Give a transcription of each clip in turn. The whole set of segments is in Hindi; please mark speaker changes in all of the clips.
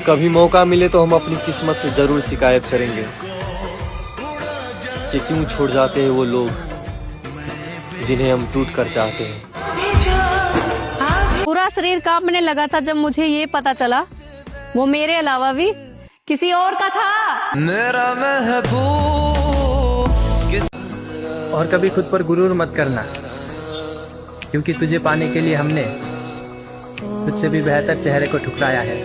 Speaker 1: कभी मौका मिले तो हम अपनी किस्मत से जरूर शिकायत करेंगे कि क्यों छोड़ जाते हैं वो लोग जिन्हें हम टूट कर चाहते हैं।
Speaker 2: पूरा शरीर कांपने लगा था जब मुझे ये पता चला वो मेरे अलावा भी किसी और का था।
Speaker 3: मेरा महबूब।
Speaker 4: और कभी खुद पर गुरूर मत करना, क्योंकि तुझे पाने के लिए हमने तुझसे भी बेहतर चेहरे को ठुकराया है।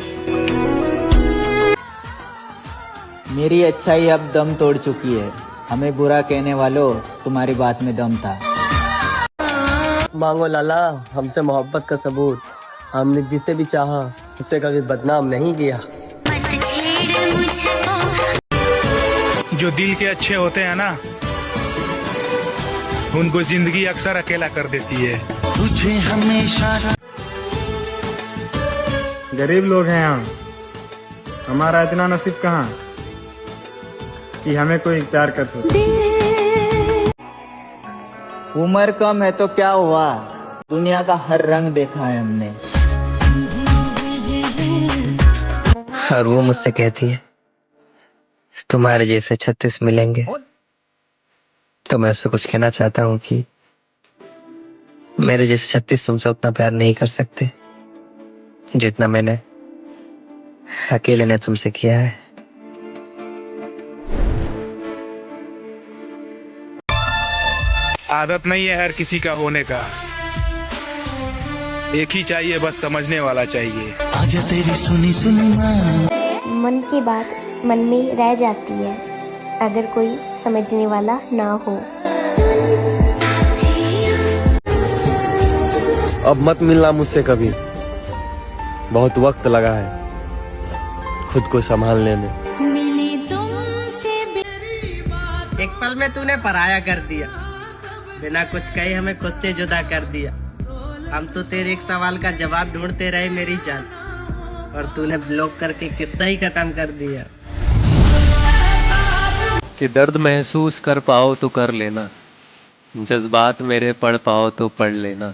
Speaker 5: मेरी अच्छाई अब दम तोड़ चुकी है। हमें बुरा कहने वालों, तुम्हारी बात में दम था।
Speaker 6: मांगो लाला हमसे मोहब्बत का सबूत। हमने जिसे भी चाहा उसे कभी बदनाम नहीं किया।
Speaker 7: जो दिल के अच्छे होते हैं ना, उनको जिंदगी अक्सर अकेला कर देती है। तुझे हमेशा
Speaker 8: गरीब लोग हैं हम, हमारा इतना नसीब कहाँ कि हमें कोई प्यार कर सके।
Speaker 5: उम्र कम है तो क्या हुआ, दुनिया का हर रंग देखा है हमने।
Speaker 6: और वो मुझसे कहती है तुम्हारे जैसे 36 मिलेंगे। तो मैं उससे कुछ कहना चाहता हूँ कि मेरे जैसे 36 तुमसे उतना प्यार नहीं कर सकते जितना मैंने अकेले ने तुमसे किया है।
Speaker 7: आदत नहीं है हर किसी का होने का, एक ही चाहिए बस समझने वाला चाहिए। आजा तेरी सुनी सुनी
Speaker 9: मन की बात मन में रह जाती है अगर कोई समझने वाला ना हो।
Speaker 1: अब मत मिलना मुझसे कभी, बहुत वक्त लगा है खुद को संभालने में।
Speaker 6: एक पल में तूने पराया कर दिया, बिना कुछ कहे हमें खुद से जुदा कर दिया। हम तो तेरे एक सवाल का जवाब ढूंढते रहे मेरी जान, और तूने ब्लॉक करके किस्सा ही खत्म कर दिया।
Speaker 10: कि दर्द महसूस कर पाओ तो कर लेना, जज्बात मेरे पढ़ पाओ तो पढ़ लेना,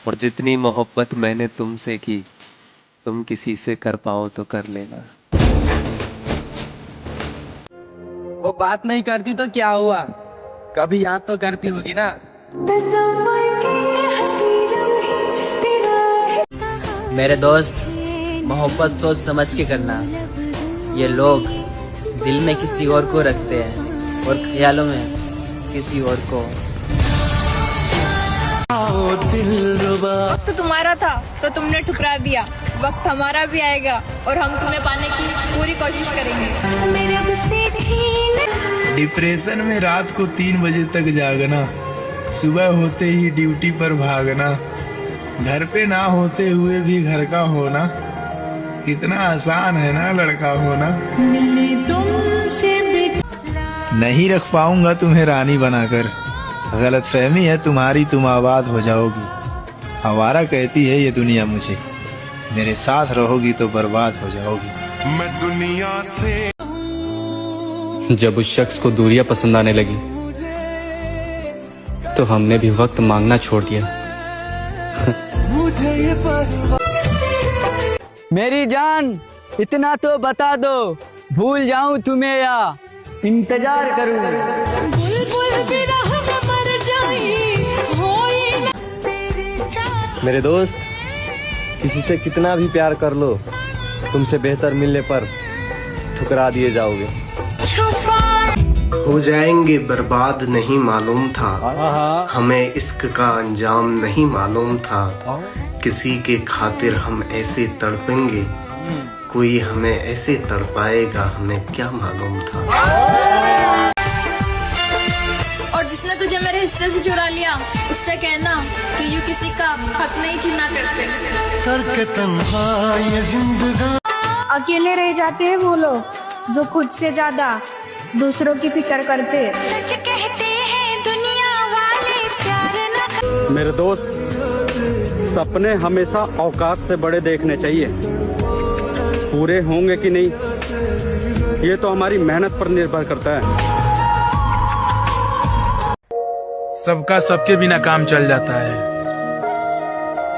Speaker 10: और जितनी मोहब्बत मैंने तुमसे की तुम किसी से कर पाओ तो कर लेना।
Speaker 6: वो बात नहीं करती तो क्या हुआ, कभी याद तो करती होगी ना।
Speaker 4: मेरे दोस्त, मोहब्बत सोच समझ के करना। ये लोग दिल में किसी और को रखते हैं और ख्यालों में किसी और को।
Speaker 2: वक्त तुम्हारा था तो तुमने ठुकरा दिया, वक्त हमारा भी आएगा और हम तुम्हें पाने की पूरी कोशिश करेंगे।
Speaker 3: डिप्रेशन में रात को 3 बजे तक जागना, सुबह होते ही ड्यूटी पर भागना, घर पे ना होते हुए भी घर का होना, कितना आसान है ना लड़का होना। नहीं रख पाऊंगा तुम्हें रानी बनाकर, गलतफहमी है तुम्हारी, तुम आबाद हो जाओगी। आवारा कहती है ये दुनिया मुझे, मेरे साथ रहोगी तो बर्बाद हो जाओगी।
Speaker 7: मैं दुनिया से
Speaker 11: जब उस शख्स को दूरियां पसंद आने लगी तो हमने भी वक्त मांगना छोड़ दिया।
Speaker 5: मेरी जान इतना तो बता दो, भूल जाऊं तुम्हें या इंतजार करूं।
Speaker 1: मेरे दोस्त, किसी से कितना भी प्यार कर लो, तुमसे बेहतर मिलने पर ठुकरा दिए जाओगे।
Speaker 12: हो जाएंगे बर्बाद नहीं मालूम था, हमें इश्क का अंजाम नहीं मालूम था। किसी के खातिर हम ऐसे तड़पेंगे, कोई हमें ऐसे तड़पाएगा, हमें क्या मालूम था।
Speaker 2: और जिसने तुझे मेरे हिस्से से चुरा लिया उससे कहना कि यूं किसी का हक नहीं छीनना करते।
Speaker 9: अकेले रह जाते हैं वो लोग जो खुद से ज्यादा दूसरों की फिक्र करते। सच कहते हैं दुनिया वाले प्यार न।
Speaker 13: मेरे दोस्त, सपने हमेशा औकात से बड़े देखने चाहिए। पूरे होंगे कि नहीं ये तो हमारी मेहनत पर निर्भर करता है।
Speaker 7: सबका सबके बिना काम चल जाता है।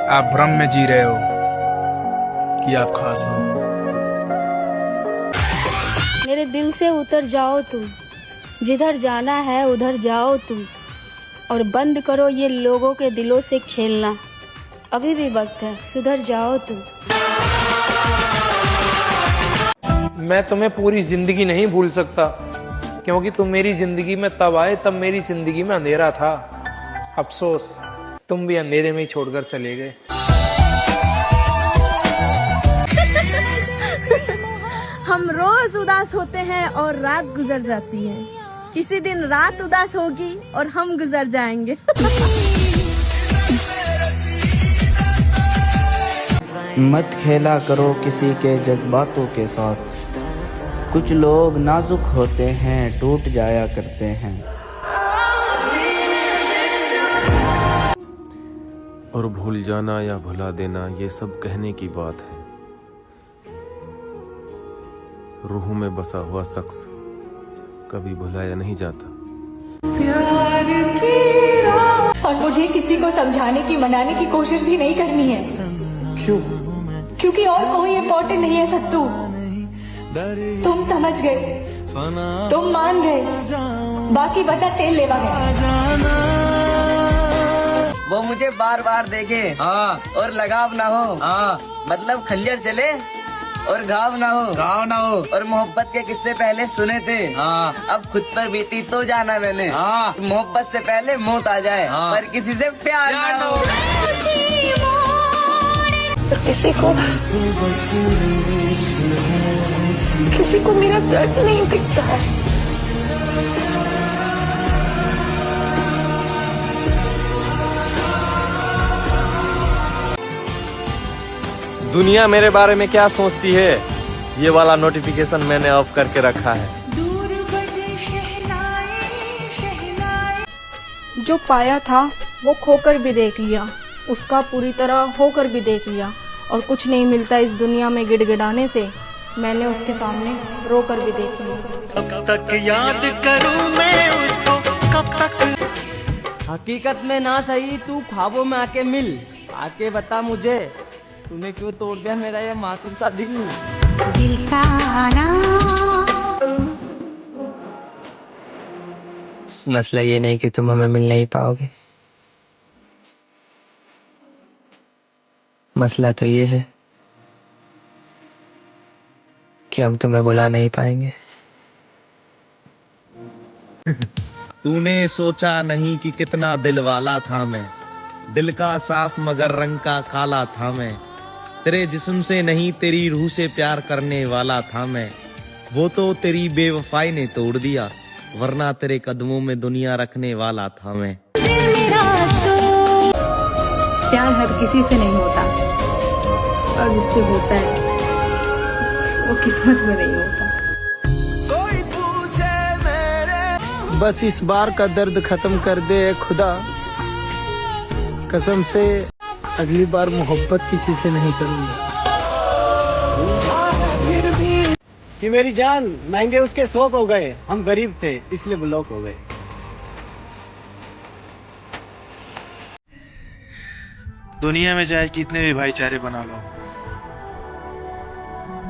Speaker 7: आप भ्रम में जी रहे हो कि आप खास हो।
Speaker 9: मेरे दिल से उतर जाओ तुम, जिधर जाना है उधर जाओ तुम, और बंद करो ये लोगों के दिलों से खेलना। अभी भी वक्त है, सुधर जाओ तुम।
Speaker 14: मैं तुम्हें पूरी जिंदगी नहीं भूल सकता, क्योंकि तुम मेरी जिंदगी में तब आए तब मेरी जिंदगी में अंधेरा था। अफसोस तुम भी अंधेरे में ही छोड़कर चले गए।
Speaker 9: हम रोज उदास होते हैं और रात गुजर जाती है। किसी दिन रात उदास होगी और हम गुजर जाएंगे।
Speaker 5: मत खेला करो किसी के जज्बातों के साथ, कुछ लोग नाजुक होते हैं, टूट जाया करते हैं।
Speaker 15: और भूल जाना या भुला देना ये सब कहने की बात है। रूह में बसा हुआ शख्स कभी भुलाया नहीं जाता।
Speaker 2: और मुझे किसी को समझाने की, मनाने की कोशिश भी नहीं करनी है।
Speaker 14: क्यों?
Speaker 2: क्योंकि और कोई इम्पोर्टेंट नहीं है सत्तू। तुम समझ गए, तुम मान गए, बाकी बता तेल लेवा गया।
Speaker 4: वो मुझे बार बार देखे और लगाव ना हो, मतलब खंजर चले और घाव ना हो, और मोहब्बत के किस्से पहले सुने थे। अब खुद पर बीती तो जाना मैंने, मोहब्बत से पहले मौत आ जाए, पर किसी से प्यार ना हो।
Speaker 2: किसी को मेरा दर्द नहीं दिखता है।
Speaker 1: दुनिया मेरे बारे में क्या सोचती है, ये वाला नोटिफिकेशन मैंने ऑफ करके रखा है।
Speaker 9: जो पाया था वो खोकर भी देख लिया, उसका पूरी तरह होकर भी देख लिया, और कुछ नहीं मिलता इस दुनिया में गिड़गिड़ाने से। मैंने उसके सामने रोकर भी देख लिया।
Speaker 16: कब तक याद करूं मैं उसको, कब तक।
Speaker 5: हकीकत में ना सही तू ख्वाबों में आके मिल, आके बता मुझे तूने क्यों तोड़ दिया मेरा ये मासूम सा दिल।
Speaker 16: दिल का
Speaker 6: मसला ये नहीं कि तुम हमें मिल नहीं पाओगे, मसला तो ये है कि हम तुम्हें बुला नहीं पाएंगे।
Speaker 17: तूने सोचा नहीं कि कितना दिल वाला था मैं, दिल का साफ मगर रंग का काला था मैं। तेरे जिस्म से नहीं तेरी रूह से प्यार करने वाला था मैं, वो तो तेरी बेवफाई ने तोड़ दिया, वरना तेरे कदमों में दुनिया रखने वाला था मैं।
Speaker 9: प्यार हर किसी से नहीं होता, और जिससे होता है वो किस्मत में नहीं होता।
Speaker 5: बस इस बार का दर्द खत्म कर दे खुदा, कसम से अगली बार मोहब्बत किसी से नहीं करूंगा।
Speaker 13: कि मेरी जान, महंगे उसके शौक हो गए, हम गरीब थे इसलिए ब्लॉक हो गए।
Speaker 3: दुनिया में चाहे कितने भी भाईचारे बना लो,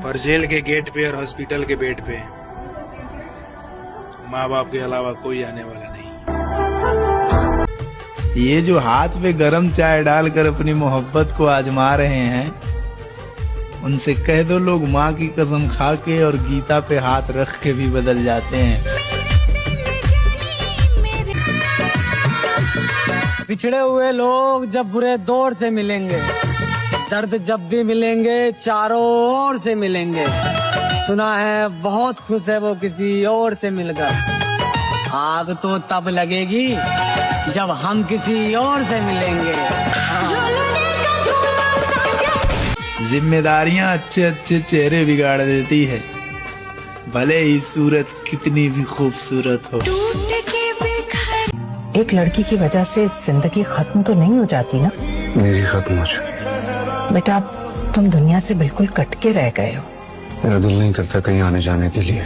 Speaker 3: पर जेल के गेट पे और हॉस्पिटल के बेड पे माँ बाप के अलावा कोई आने वाला नहीं।
Speaker 18: ये जो हाथ पे गरम चाय डालकर अपनी मोहब्बत को आजमा रहे हैं, उनसे कह दो लोग माँ की कसम खा के और गीता पे हाथ रख के भी बदल जाते हैं।
Speaker 5: पिछड़े हुए लोग जब बुरे दौर से मिलेंगे, दर्द जब भी मिलेंगे चारों ओर से मिलेंगे। सुना है बहुत खुश है वो किसी और से मिलकर, आग तो तब लगेगी जब हम किसी और से मिलेंगे।
Speaker 18: जिम्मेदारियां अच्छे अच्छे चेहरे बिगाड़ देती है, भले ही सूरत कितनी भी खूबसूरत हो।
Speaker 19: एक लड़की की वजह से जिंदगी खत्म तो नहीं हो जाती ना?
Speaker 15: मेरी खत्म हो चुकी।
Speaker 19: बेटा तुम दुनिया से बिल्कुल कट के रह गए हो।
Speaker 15: मेरा दिल नहीं करता कहीं आने जाने के लिए।